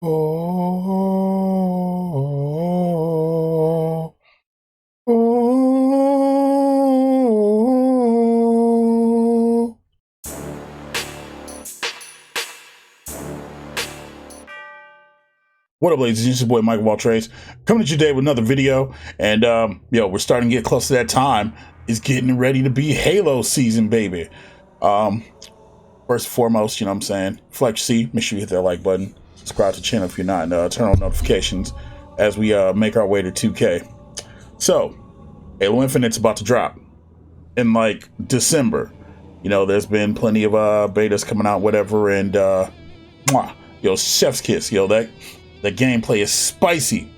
Oh, oh. What up, ladies? It's your boy MikeOfAllTrades coming at you today with another video. And we're starting to get close to that time. It's getting ready to be Halo season, baby. First and foremost, you know what I'm saying? Flex C, make sure you hit that like button. Subscribe to the channel if you're not, and turn on notifications as we make our way to 2K. So, Halo Infinite's about to drop in like December. You know, there's been plenty of betas coming out, whatever, and chef's kiss, that gameplay is spicy.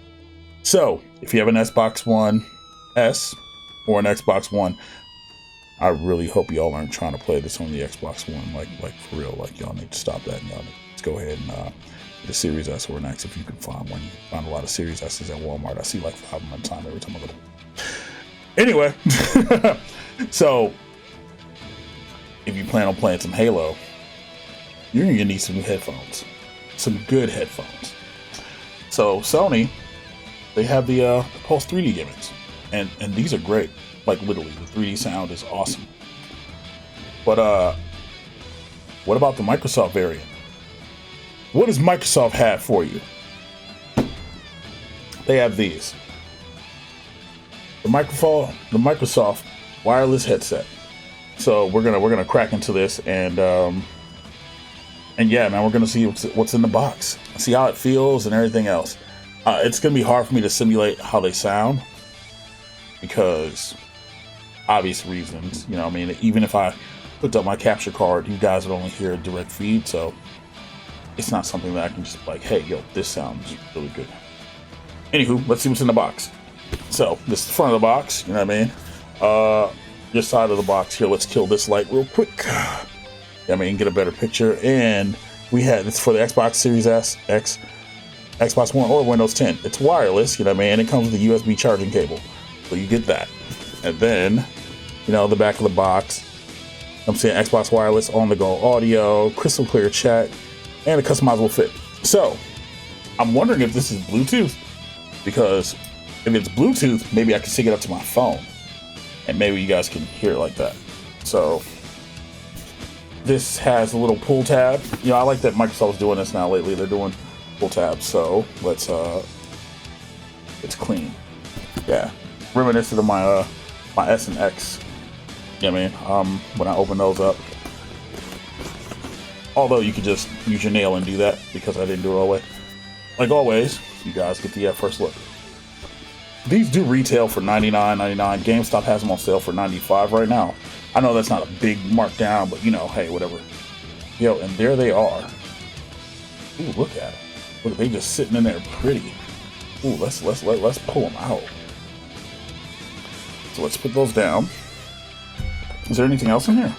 So, if you have an Xbox One S or an Xbox One, I really hope y'all aren't trying to play this on the Xbox One, like for real. Like, y'all need to stop that, and y'all need to go ahead and get a Series S or an X if you can find one. You find a lot of Series S's at Walmart. I see like 5 of them at a time every time I go. Anyway, so if you plan on playing some Halo, you're gonna need some headphones, some good headphones. So Sony, they have the Pulse 3D gimmicks, and these are great. Like, literally, the 3D sound is awesome. But what about the Microsoft variant? What does Microsoft have for you? They have these. The Microsoft wireless headset. So we're gonna crack into this, and yeah, man, we're gonna see what's in the box, see how it feels, and everything else. It's gonna be hard for me to simulate how they sound because obvious reasons, you know what I mean? Even if I hooked up my capture card, you guys would only hear a direct feed, so it's not something that I can just like, hey, yo, this sounds really good. Anywho, let's see what's in the box. So this is the front of the box, you know what I mean? This side of the box here, let's kill this light real quick. I mean, get a better picture. And we had this for the Xbox Series S, X, Xbox One, or Windows 10. It's wireless, you know what I mean? And it comes with a USB charging cable, so you get that. And then, you know, the back of the box, I'm saying Xbox Wireless on-the-go audio, crystal clear chat, and a customizable fit. So, I'm wondering if this is Bluetooth, because if it's Bluetooth, maybe I can sync it up to my phone, and maybe you guys can hear it like that. So, this has a little pull tab. You know, I like that Microsoft's doing this now lately. They're doing pull tabs. So, let's, it's clean. Yeah. Reminiscent of my S and X. You know what I mean? When I open those up. Although you could just use your nail and do that because I didn't do it all the way. Like always, you guys get the first look. These do retail for $99.99. GameStop has them on sale for $95 right now. I know that's not a big markdown, but you know, hey, whatever. Yo, and there they are. Ooh, look at them. Look, they just sitting in there pretty. Ooh, let's pull them out. So let's put those down. Is there anything else in here?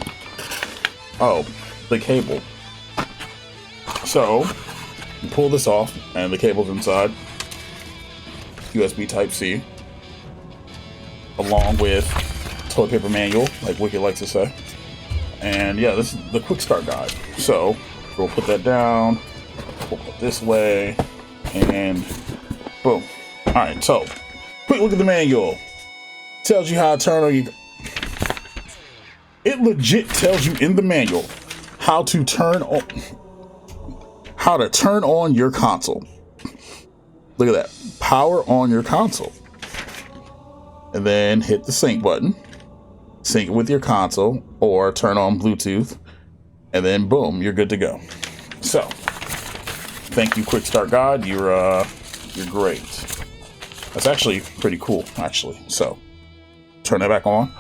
Oh, the cable. So, you pull this off, and the cable's inside. USB Type-C. Along with toilet paper manual, like Wicked likes to say. And yeah, this is the quick start guide. So, we'll put that down. We'll put it this way. And boom. Alright, so, quick look at the manual. Tells you how to turn on your... It legit tells you in the manual how to turn on your console. Look at that. Power on your console. And then hit the sync button. Sync it with your console or turn on Bluetooth. And then boom, you're good to go. So, thank you, Quick Start Guide. You're great. That's actually pretty cool, actually. So, turn that back on.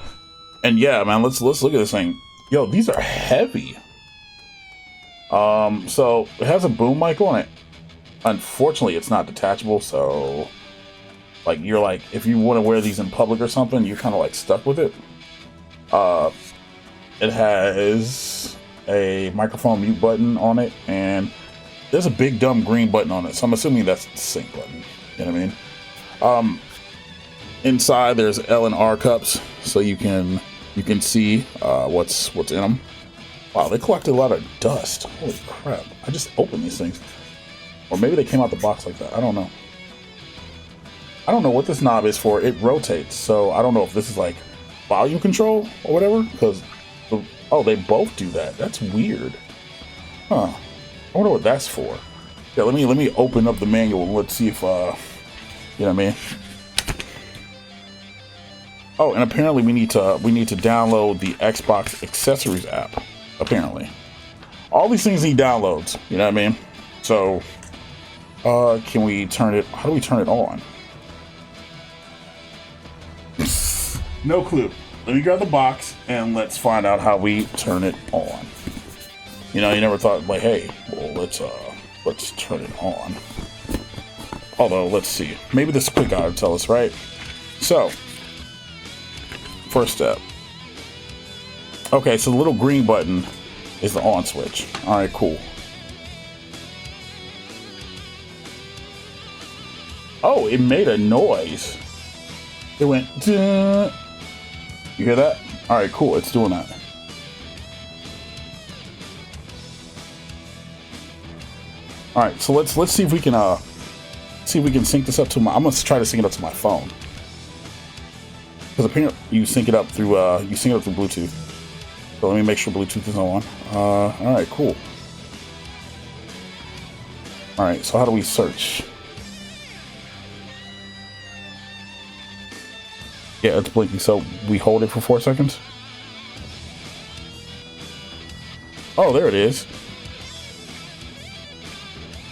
And yeah, man, let's look at this thing. Yo, these are heavy. So it has a boom mic on it. Unfortunately, it's not detachable, so like you're like, if you want to wear these in public or something, you're kind of like stuck with it. It has a microphone mute button on it, and there's a big dumb green button on it. So I'm assuming that's the sync button. You know what I mean? Inside there's L and R cups, so you can see what's in them. Wow, they collected a lot of dust. Holy crap! I just opened these things. Or maybe they came out the box like that. I don't know. I don't know what this knob is for. It rotates, so I don't know if this is like volume control or whatever. Because, oh, they both do that. That's weird. Huh. I wonder what that's for. Yeah, let me open up the manual and let's see if, you know what I mean? Oh, and apparently we need to download the Xbox Accessories app. Apparently, all these things need downloads. You know what I mean? So, can we turn it? How do we turn it on? No clue. Let me grab the box and let's find out how we turn it on. You know, you never thought like, hey, well, let's turn it on. Although, let's see. Maybe this quick guide will tell us, right? So, first step. Okay, so the little green button is the on switch. All right, cool. Oh, it made a noise. It went. Duh. You hear that? All right, cool. It's doing that. All right, so let's see if we can sync this up to my. I'm gonna try to sync it up to my phone because apparently you sync it up through Bluetooth. So let me make sure Bluetooth is on. All right, cool. All right, so how do we search? Yeah, it's blinking. So we hold it for 4 seconds. Oh, there it is.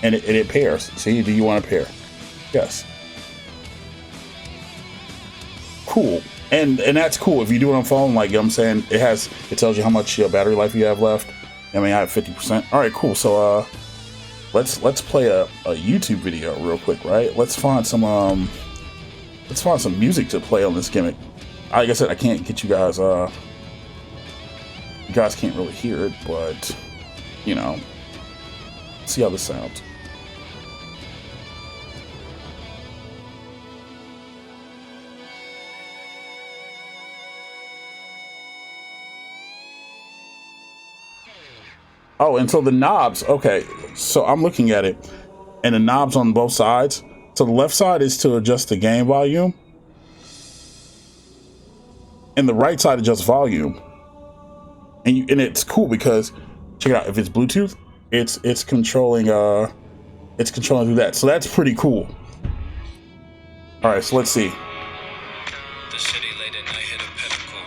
And it pairs. See, do you want to pair? Yes. Cool. And that's cool. If you do it on phone, like I'm saying, it tells you how much battery life you have left. I mean, I have 50%. All right, cool. So let's play a YouTube video real quick, right? Let's find some music to play on this gimmick. Like I said, I can't get you guys. You guys can't really hear it, but you know, see how this sounds. Oh, and so the knobs, okay, so I'm looking at it, and the knobs on both sides. So the left side is to adjust the game volume, and the right side adjusts volume. And it's cool because, check it out, if it's Bluetooth, it's controlling through that. So that's pretty cool. All right, so let's see. The city late at night hit a pinnacle.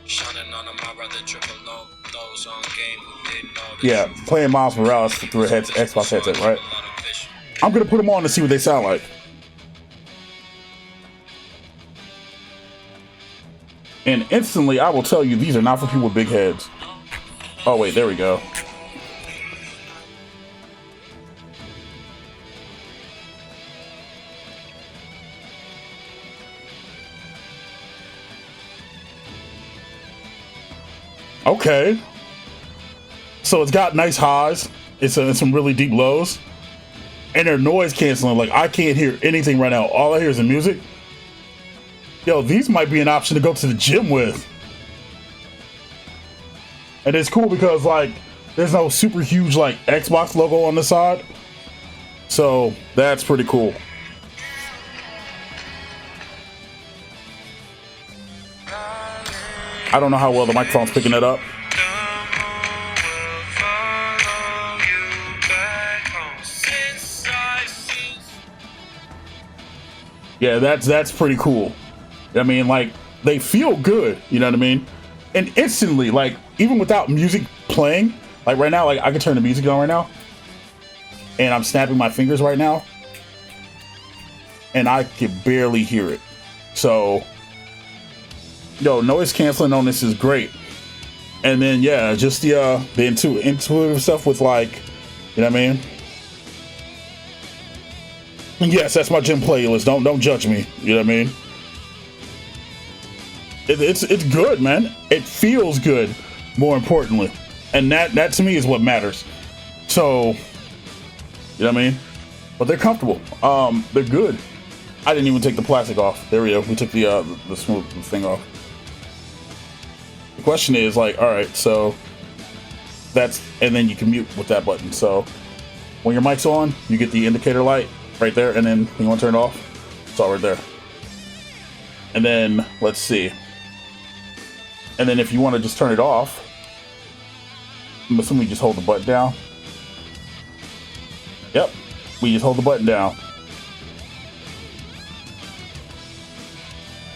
Shining on them, I'd rather triple no those on game who didn't know. Yeah, playing Miles Morales through a Xbox headset, right? I'm gonna put them on to see what they sound like. And instantly, I will tell you, these are not for people with big heads. Oh wait, there we go. Okay. So it's got nice highs. It's some really deep lows. And they're noise canceling. Like, I can't hear anything right now. All I hear is the music. Yo, these might be an option to go to the gym with. And it's cool because, like, there's no super huge, like, Xbox logo on the side. So, that's pretty cool. I don't know how well the microphone's picking it up. Yeah, that's pretty cool. I mean, like, they feel good, you know what I mean? And instantly, like, even without music playing, like right now, like I can turn the music on right now, and I'm snapping my fingers right now, and I can barely hear it. So, yo, noise canceling on this is great. And then yeah, just the intuitive stuff with, like, you know what I mean? Yes, that's my gym playlist. Don't judge me. You know what I mean? It's good, man. It feels good, more importantly, and that to me is what matters. So, you know what I mean? But they're comfortable. They're good. I didn't even take the plastic off. There we go. We took the smooth thing off. The question is, like, all right, so that's, and then you can mute with that button. So when your mic's on, you get the indicator light right there, and then when you want to turn it off, it's all right there. And then, let's see. And then if you want to just turn it off, I'm assuming we just hold the button down. Yep, we just hold the button down.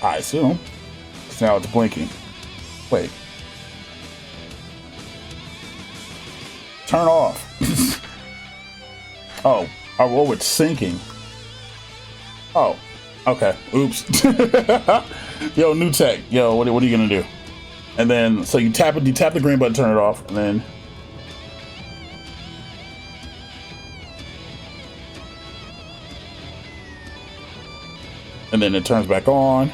I assume. Because now it's blinking. Wait. Turn off. Oh, it's syncing. Oh, okay. Oops. Yo, new tech. Yo, what are you gonna do? And then, so you tap the green button, turn it off, and then. And then it turns back on,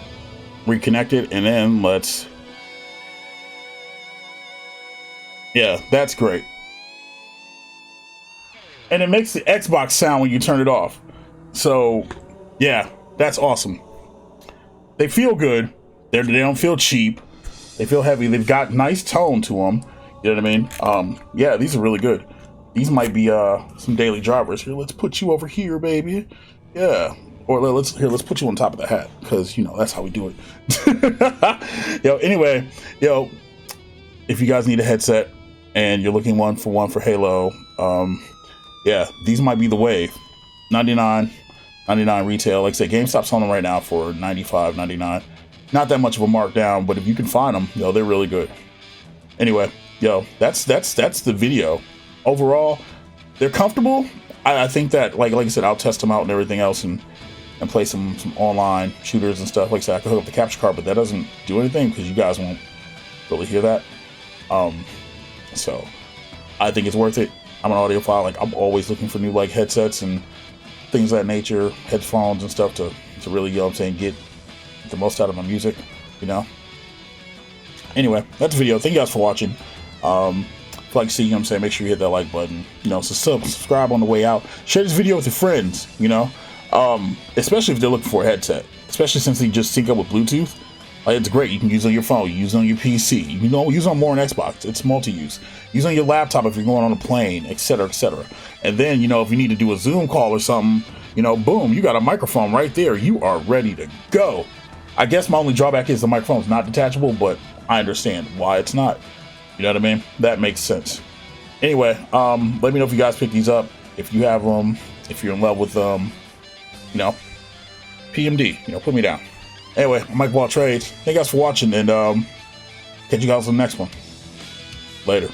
reconnect it, and then let's. Yeah, that's great. And it makes the Xbox sound when you turn it off. So, yeah, that's awesome. They feel good. They don't feel cheap. They feel heavy. They've got nice tone to them. You know what I mean? Yeah, these are really good. These might be some daily drivers. Here, let's put you over here, baby. Yeah. Or let's put you on top of the hat, because, you know, that's how we do it. Yo, anyway, yo, if you guys need a headset and you're looking for Halo, yeah, these might be the wave. $99 retail. Like I said, GameStop's on them right now for $95.99. Not that much of a markdown, but if you can find them, yo, they're really good. Anyway, yo, that's the video. Overall, they're comfortable. I think that, like I said, I'll test them out and everything else, and play some online shooters and stuff. Like I said, I could hook up the capture card, but that doesn't do anything because you guys won't really hear that. So I think it's worth it. I'm an audiophile. Like, I'm always looking for new like headsets and things of that nature, headphones and stuff to really, you know what I'm saying, get the most out of my music, you know. Anyway, that's the video. Thank you guys for watching. If you like to see, you know what I'm saying, make sure you hit that like button, you know, so subscribe on the way out. Share this video with your friends, you know, especially if they're looking for a headset, especially since they just sync up with Bluetooth. Like, it's great. You can use it on your phone, you use it on your PC, you know, use it on more on Xbox. It's multi-use. Use it on your laptop if you're going on a plane, etc., etc. And then, you know, if you need to do a Zoom call or something, you know, boom, you got a microphone right there. You are ready to go. I guess my only drawback is the microphone's not detachable, but I understand why it's not. You know what I mean? That makes sense. Anyway, let me know if you guys pick these up, if you have them, if you're in love with them, you know, PMD, you know, put me down. Anyway, I'm MikeOfAllTrades. Thank you guys for watching, and catch you guys on the next one. Later.